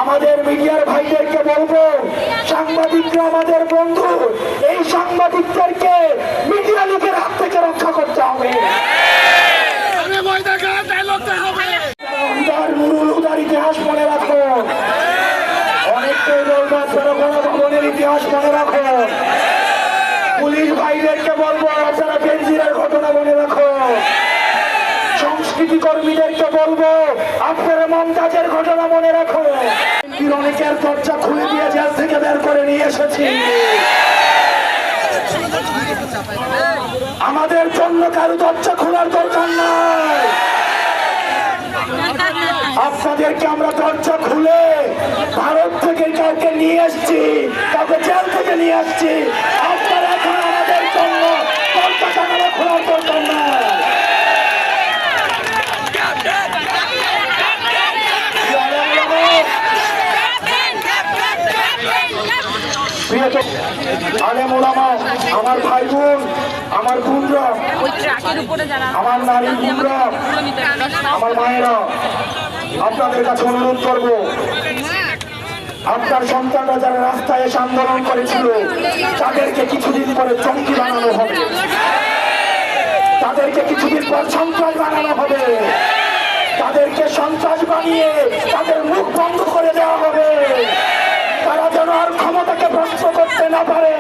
আমাদের মিডিয়ার ভাইদেরকে বলবো, সাংবাদিকরা আমাদের বন্ধু, এই সাংবাদিকদেরকে মিডিয়া লীগের হাত থেকে রক্ষা করতে হবে। নুরুল হুদার ইতিহাস মনে রাখো, অনেকটাই বলবো আপনারা গণভবনের ইতিহাস মনে রাখো। পুলিশ ভাইদেরকে বলবো আপনারা বেনজিরের ঘটনা মনে রাখো। সংস্কৃতি কর্মীদেরকে বলবো আপনারা মমতাজের ঘটনা মনে রাখো। অনেকের দরজা খুলে দিয়ে জেল থেকে বের করে নিয়ে এসেছি। আমাদের জন্য কারো দরজা খোলার দরকার নাই। আপনাদেরকে আমরা দরজা খুলে ভারত থেকে কাউকে নিয়ে আসছি, কাউকে জেল থেকে নিয়ে আসছি। আপনারা এখন আমাদের জন্য দরজা জানালা খোলার দরকার নাই। আলেম ওলামা, আমার ভাই বোন, আমার বোনরা, আমার নারী বোনরা, আমার মায়েরা, আপনাদের কাছে অনুরোধ করব, আপনার সন্তানরা যারা রাস্তায় এসে আন্দোলন করেছিল তাদেরকে কিছুদিন পরে চমকি বানানো হবে, তাদেরকে কিছুদিন পর সন্ত্রাস বানানো হবে, তাদেরকে সন্ত্রাস বানিয়ে তাদের মুখ বন্ধ করে দেওয়া হবে, তারা যেন আর ক্ষমতাকে ভ্রষ্ট করতে না পারে।